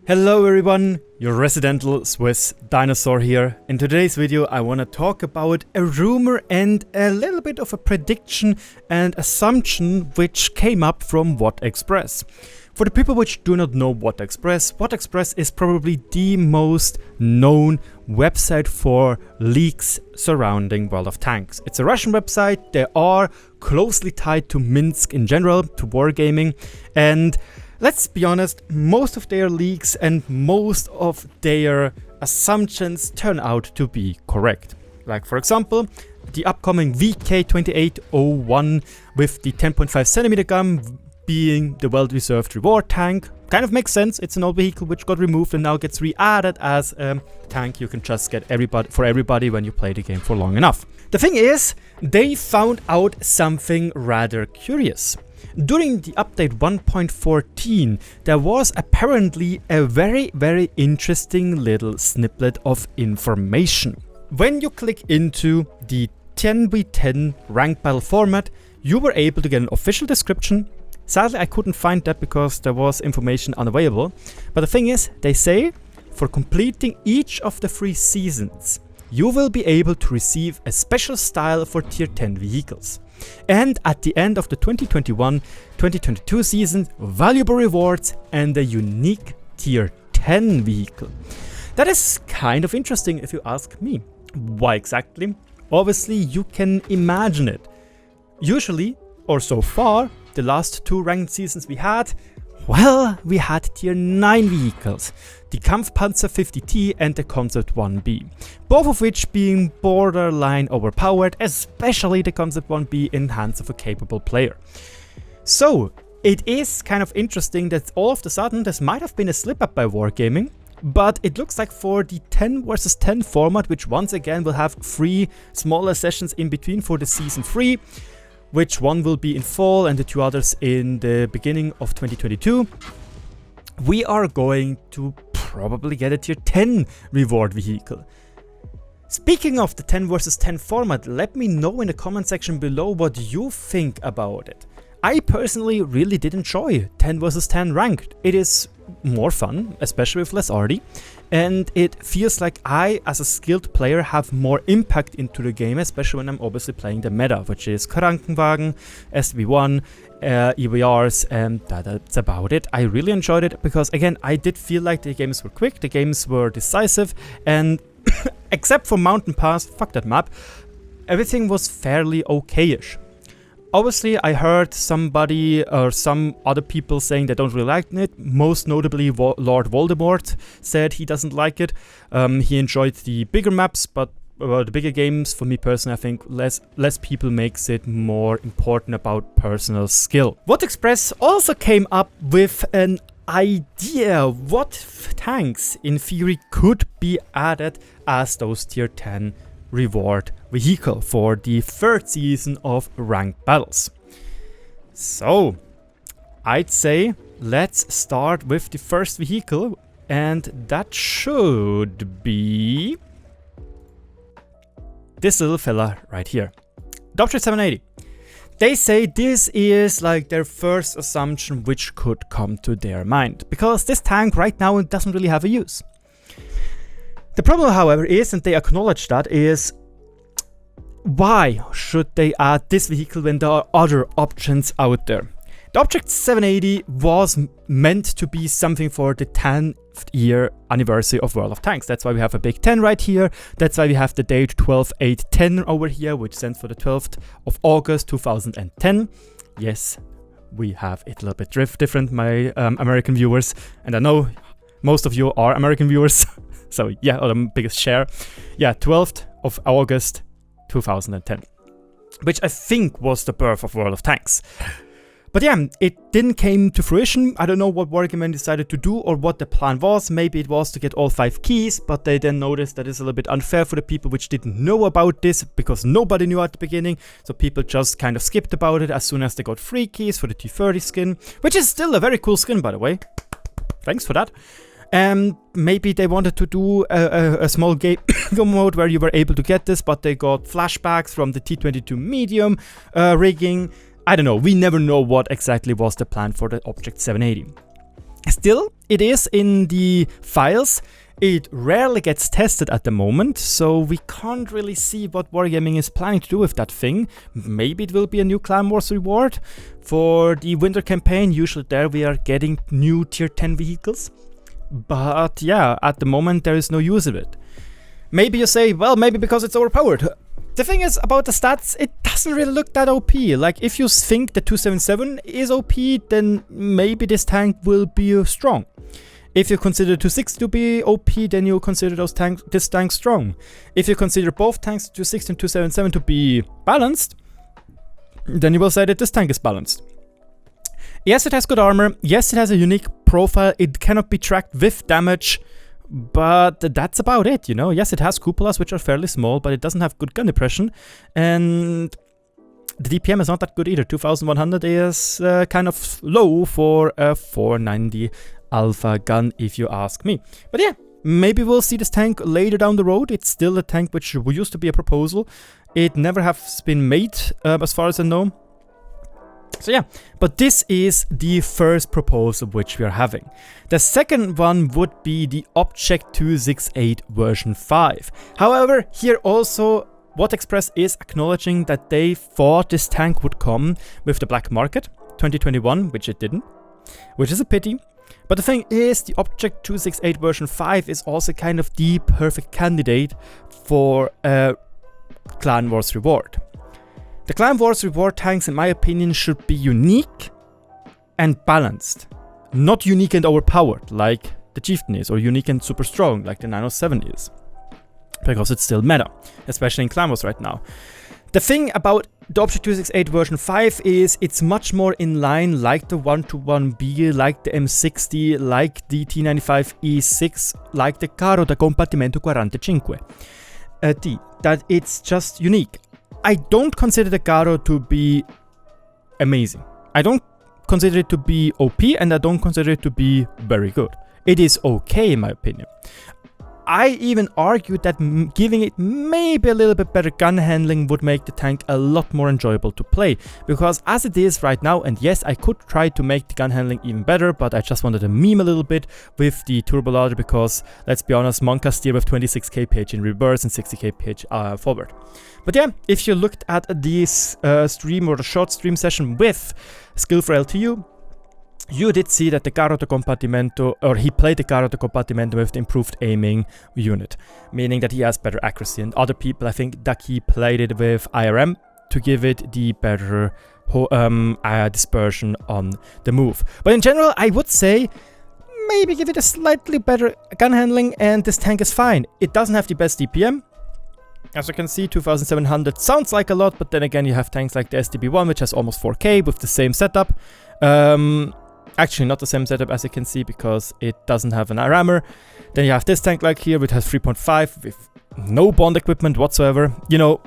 Hello everyone, your residential Swiss dinosaur here. In today's video I want to talk about a rumor and a little bit of a prediction and assumption which came up from WoT Express. For the people which do not know WoT Express, WoT Express is probably the most known website for leaks surrounding World of Tanks. It's a Russian website, they are closely tied to Minsk in general, to wargaming, and let's be honest, most of their leaks and most of their assumptions turn out to be correct. Like for example, the upcoming VK2801 with the 10.5cm gun being the well-deserved reward tank. Kind of makes sense, it's an old vehicle which got removed and now gets re-added as a tank you can just get for everybody when you play the game for long enough. The thing is, they found out something rather curious. During the update 1.14, there was apparently a very interesting little snippet of information. When you click into the 10v10 ranked battle format, you were able to get an official description. Sadly, I couldn't find that because there was information unavailable. But the thing is, they say for completing each of the 3 seasons, you will be able to receive a special style for tier 10 vehicles. And at the end of the 2021-2022 season, valuable rewards and a unique tier 10 vehicle. That is kind of interesting if you ask me. Why exactly? Obviously, you can imagine it. Usually, or so far, the last 2 ranked seasons we had tier 9 vehicles, the Kampfpanzer 50T and the Concept 1B, both of which being borderline overpowered, especially the Concept 1B in hands of a capable player. So it is kind of interesting that all of a sudden this might have been a slip up by Wargaming, but it looks like for the 10 vs 10 format, which once again will have 3 smaller sessions in between for the season 3, which one will be in fall and the 2 others in the beginning of 2022, we are going to probably get a tier 10 reward vehicle. Speaking of the 10 vs 10 format, let me know in the comment section below what you think about it. I personally really did enjoy 10 vs 10 ranked. It is more fun, especially with less RD, and it feels like I, as a skilled player, have more impact into the game, especially when I'm obviously playing the meta, which is Krankenwagen, SV1, EVRs, and that's about it. I really enjoyed it because, again, I did feel like the games were quick, the games were decisive, and except for Mountain Pass, fuck that map, everything was fairly okay-ish. Obviously, I heard somebody or some other people saying they don't really like it. Most notably, Lord Voldemort said he doesn't like it. He enjoyed the bigger maps, but the bigger games, for me personally, I think less people makes it more important about personal skill. WoT Express also came up with an idea what tanks in theory could be added as those tier 10 reward vehicle for the 3rd season of ranked battles. So I'd say let's start with the first vehicle, and that should be this little fella right here, the Object 780. They say this is like their first assumption which could come to their mind, because this tank right now doesn't really have a use. The problem, however, is, and they acknowledge that, is why should they add this vehicle when there are other options out there? The Object 780 was meant to be something for the 10th year anniversary of World of Tanks. That's why we have a big 10 right here. That's why we have the date 12/8/10 over here, which stands for the 12th of August 2010. Yes, we have it a little bit different, my American viewers, and I know most of you are American viewers. So yeah, or the biggest share. Yeah, 12th of August 2010, which I think was the birth of World of Tanks. But yeah, it didn't came to fruition. I don't know what Wargaming decided to do or what the plan was. Maybe it was to get all 5 keys, but they then noticed that it's a little bit unfair for the people which didn't know about this because nobody knew at the beginning. So people just kind of skipped about it as soon as they got 3 keys for the T30 skin, which is still a very cool skin, by the way. Thanks for that. And maybe they wanted to do a small game mode where you were able to get this, but they got flashbacks from the T22 medium rigging. I don't know, we never know what exactly was the plan for the Object 780. Still, it is in the files. It rarely gets tested at the moment, so we can't really see what Wargaming is planning to do with that thing. Maybe it will be a new Clan Wars reward for the winter campaign. Usually there we are getting new tier 10 vehicles. But yeah, at the moment there is no use of it. Maybe you say, well, maybe because it's overpowered. The thing is about the stats, it doesn't really look that OP. Like, if you think the 277 is OP, then maybe this tank will be strong. If you consider 260 to be OP, then you consider this tank strong. If you consider both tanks, 260 and 277, to be balanced, then you will say that this tank is balanced. Yes, it has good armor. Yes, it has a unique profile. It cannot be tracked with damage. But that's about it, you know. Yes, it has cupolas, which are fairly small, but it doesn't have good gun depression. And the DPM is not that good either. 2100 is kind of low for a 490 alpha gun, if you ask me. But yeah, maybe we'll see this tank later down the road. It's still a tank which used to be a proposal. It never has been made, as far as I know. So yeah, but this is the first proposal which we are having. The second one would be the Object 268 version 5. However, here also WoT Express is acknowledging that they thought this tank would come with the black market 2021, which it didn't, which is a pity. But the thing is, the Object 268 version 5 is also kind of the perfect candidate for a Clan Wars reward. The Clan Wars reward tanks, in my opinion, should be unique and balanced. Not unique and overpowered, like the Chieftain is, or unique and super strong, like the 907 is. Because it's still meta, especially in Clan Wars right now. The thing about the Object 268 version 5 is it's much more in line like the 121B, like the M60, like the T95E6, like the Carro da Compartimento 45 T. That it's just unique. I don't consider the Carro to be amazing. I don't consider it to be OP, and I don't consider it to be very good. It is okay in my opinion. I even argued that giving it maybe a little bit better gun handling would make the tank a lot more enjoyable to play. Because as it is right now, and yes, I could try to make the gun handling even better, but I just wanted to meme a little bit with the turbolader because, let's be honest, Monka steer with 26 kph in reverse and 60 kph forward. But yeah, if you looked at this stream or the short stream session with Skill for LTU, you did see that the Carro da Compartimento, or he played the Carro da Compartimento with the improved aiming unit, meaning that he has better accuracy. And other people, I think that he played it with IRM to give it the better dispersion on the move. But in general, I would say maybe give it a slightly better gun handling, and this tank is fine. It doesn't have the best DPM. As you can see, 2700 sounds like a lot, but then again you have tanks like the STB1, which has almost 4K with the same setup. Actually not the same setup, as you can see, because it doesn't have an rammer. Then you have this tank like here, which has 3.5 with no bond equipment whatsoever. You know,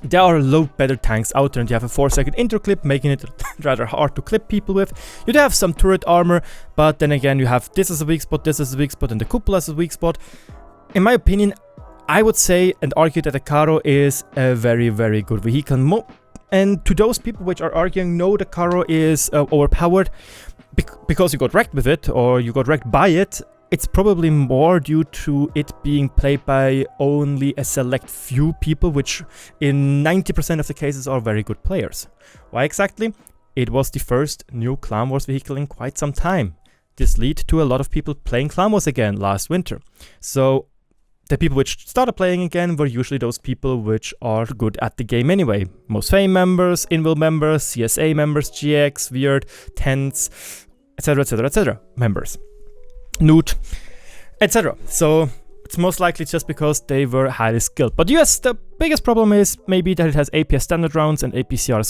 there are a lot better tanks out there, and you have a 4-second interclip, making it rather hard to clip people with. You do have some turret armor, but then again you have this as a weak spot, this as a weak spot, and the cupola as a weak spot. In my opinion, I would say and argue that the Carro is a very, very good vehicle. And to those people which are arguing, no, the Carro is overpowered because you got wrecked with it, or you got wrecked by it, it's probably more due to it being played by only a select few people, which in 90% of the cases are very good players. Why exactly? It was the first new Clan Wars vehicle in quite some time. This led to a lot of people playing Clan Wars again last winter. So the people which started playing again were usually those people which are good at the game anyway. Most Fame members, Invil members, CSA members, GX, Weird, Tents, etc, etc, etc members. Newt, etc. So it's most likely just because they were highly skilled. But yes, the biggest problem is maybe that it has APS standard rounds and APCR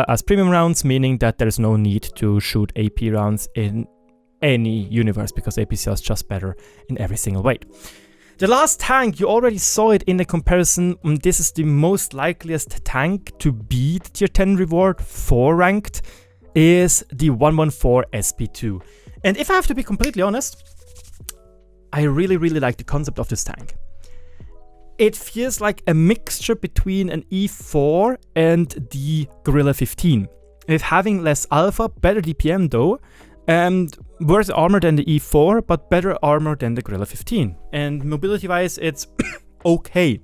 as premium rounds, meaning that there's no need to shoot AP rounds in any universe, because APCR is just better in every single way. The last tank, you already saw it in the comparison. This is the most likeliest tank to beat tier 10 reward 4 ranked, is the 114 SP2. And if I have to be completely honest, I really, really like the concept of this tank. It feels like a mixture between an E4 and the Gorilla 15. With having less alpha, better DPM though, and worse armor than the E4, but better armor than the Guerrilla 15. And mobility-wise, it's okay.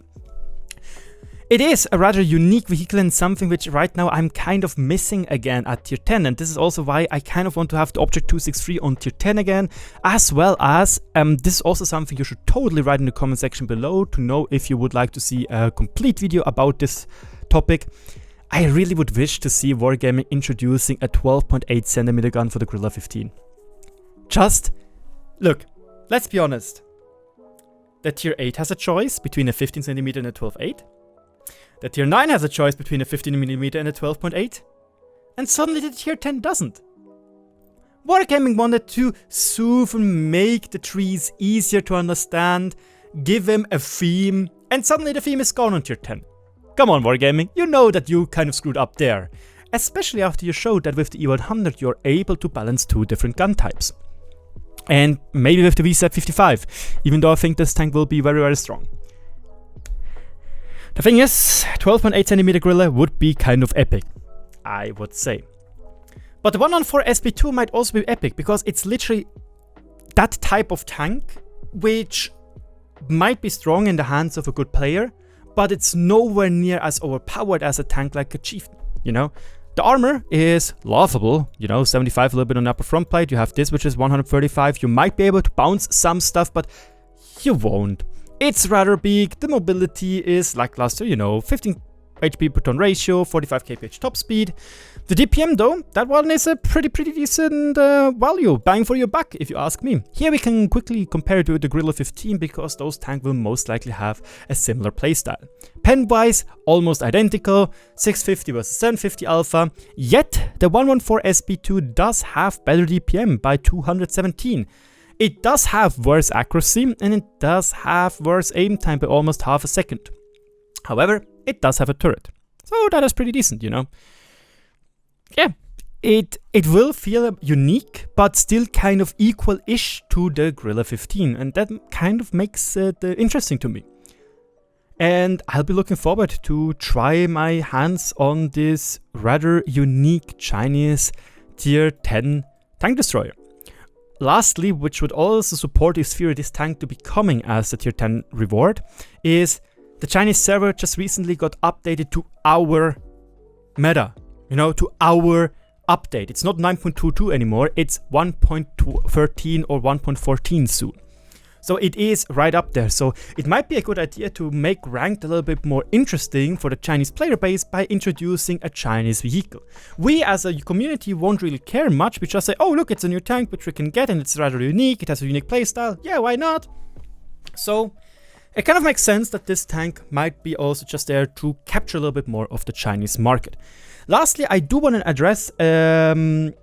It is a rather unique vehicle and something which right now I'm kind of missing again at tier 10, and this is also why I kind of want to have the Object 263 on tier 10 again, as well as this is also something you should totally write in the comment section below to know if you would like to see a complete video about this topic. I really would wish to see Wargaming introducing a 12.8 centimeter gun for the Guerrilla 15. Just look, let's be honest. The tier 8 has a choice between a 15 centimeter and a 12.8. The tier 9 has a choice between a 15mm and a 12.8, and suddenly the tier 10 doesn't. Wargaming wanted to soothe and make the trees easier to understand, give them a theme, and suddenly the theme is gone on tier 10. Come on Wargaming, you know that you kind of screwed up there. Especially after you showed that with the E100 you're able to balance 2 different gun types. And maybe with the VZ55, even though I think this tank will be very, very strong. The thing is, 12.8 centimeter Guerrilla would be kind of epic, I would say. But the 114 SP2 might also be epic, because it's literally that type of tank which might be strong in the hands of a good player, but it's nowhere near as overpowered as a tank like a Chieftain, you know? The armor is laughable, you know, 75 a little bit on the upper front plate, you have this which is 135, you might be able to bounce some stuff, but you won't. It's rather big, the mobility is lackluster, you know, 15 HP per ton ratio, 45 kph top speed. The DPM though, that one is a pretty decent value, bang for your buck if you ask me. Here we can quickly compare it with the Guerrilla 15 because those tanks will most likely have a similar playstyle. Pen wise, almost identical, 650 versus 750 alpha, yet the 114 SP2 does have better DPM by 217. It does have worse accuracy, and it does have worse aim time by almost half a second. However, it does have a turret. So that is pretty decent, you know. Yeah, it will feel unique, but still kind of equal-ish to the Guerrilla 15, and that kind of makes it interesting to me. And I'll be looking forward to try my hands on this rather unique Chinese tier 10 tank destroyer. Lastly, which would also support this theory this tank to be coming as a tier 10 reward, is the Chinese server just recently got updated to our meta, you know, to our update. It's not 9.22 anymore, it's 1.13 or 1.14 soon. So it is right up there, so it might be a good idea to make ranked a little bit more interesting for the Chinese player base by introducing a Chinese vehicle. We as a community won't really care much, we just say, oh look, it's a new tank which we can get and it's rather unique, it has a unique playstyle, yeah, why not? So it kind of makes sense that this tank might be also just there to capture a little bit more of the Chinese market. Lastly, I do want to address a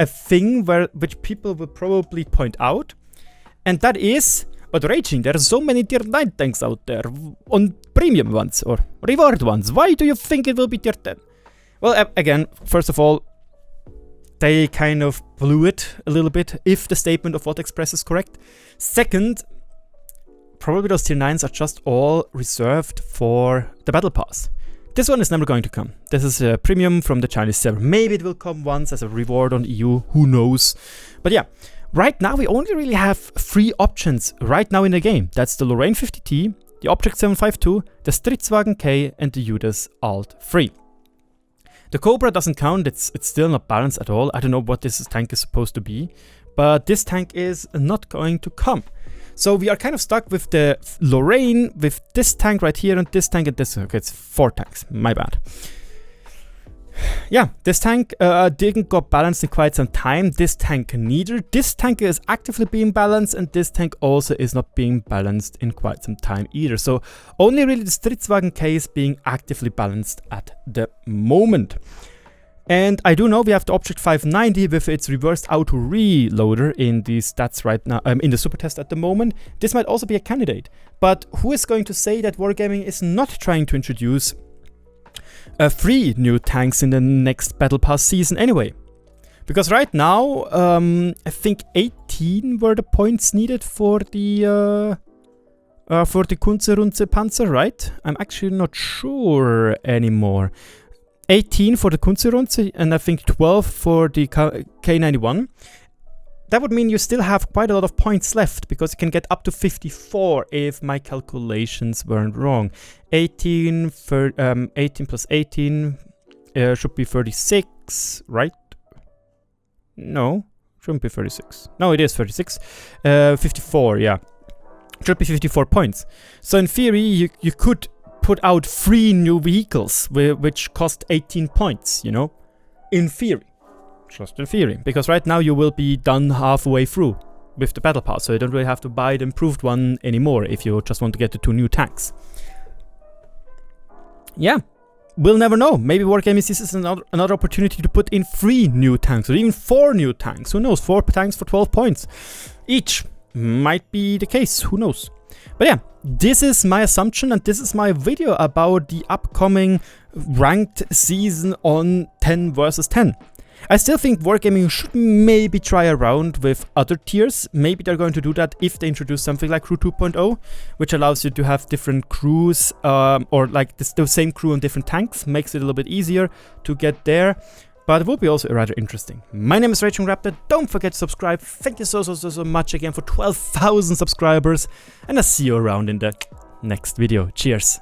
thing which people will probably point out. And that is, but Raging, there are so many tier 9 tanks out there, on premium ones or reward ones. Why do you think it will be tier 10? Well, again, first of all, they kind of blew it a little bit, if the statement of WoT Express is correct. Second, probably those tier 9s are just all reserved for the battle pass. This one is never going to come. This is a premium from the Chinese server. Maybe it will come once as a reward on EU, who knows. But yeah. Right now, we only really have 3 options right now in the game. That's the Lorraine 50T, the Object 752, the Stridswagen K, and the Judas Alt 3. The Cobra doesn't count, it's still not balanced at all. I don't know what this tank is supposed to be, but this tank is not going to come. So we are kind of stuck with the Lorraine, with this tank right here, and this tank and this. Okay, it's 4 tanks, my bad. Yeah, this tank didn't got balanced in quite some time. This tank neither. This tank is actively being balanced, and this tank also is not being balanced in quite some time either. So only really the Stridswagen K is being actively balanced at the moment. And I do know we have the Object 590 with its reversed auto reloader in the stats right now, in the super test at the moment. This might also be a candidate. But who is going to say that Wargaming is not trying to introduce 3 new tanks in the next Battle Pass season anyway? Because right now, I think 18 were the points needed for the Kunze-Runze Panzer, right? I'm actually not sure anymore. 18 for the Kunze-Runze and I think 12 for the K91. that would mean you still have quite a lot of points left, because you can get up to 54 if my calculations weren't wrong. 18 plus 18 should be 36, right? No, shouldn't be 36. No, it is 36. 54, yeah. Should be 54 points. So in theory, you could put out 3 new vehicles which cost 18 points, you know? In theory. Just in theory. Because right now you will be done halfway through with the battle pass, so you don't really have to buy the improved one anymore if you just want to get the 2 new tanks. Yeah. We'll never know. Maybe Wargaming sees this as another opportunity to put in 3 new tanks, or even 4 new tanks. Who knows? 4 tanks for 12 points each. Might be the case. Who knows? But yeah, this is my assumption, and this is my video about the upcoming ranked season on 10 versus 10. I still think Wargaming should maybe try around with other tiers. Maybe they're going to do that if they introduce something like Crew 2.0, which allows you to have different crews, or like the same crew on different tanks. Makes it a little bit easier to get there. But it will be also rather interesting. My name is RagingRaptor. Don't forget to subscribe. Thank you so much again for 12,000 subscribers. And I'll see you around in the next video. Cheers.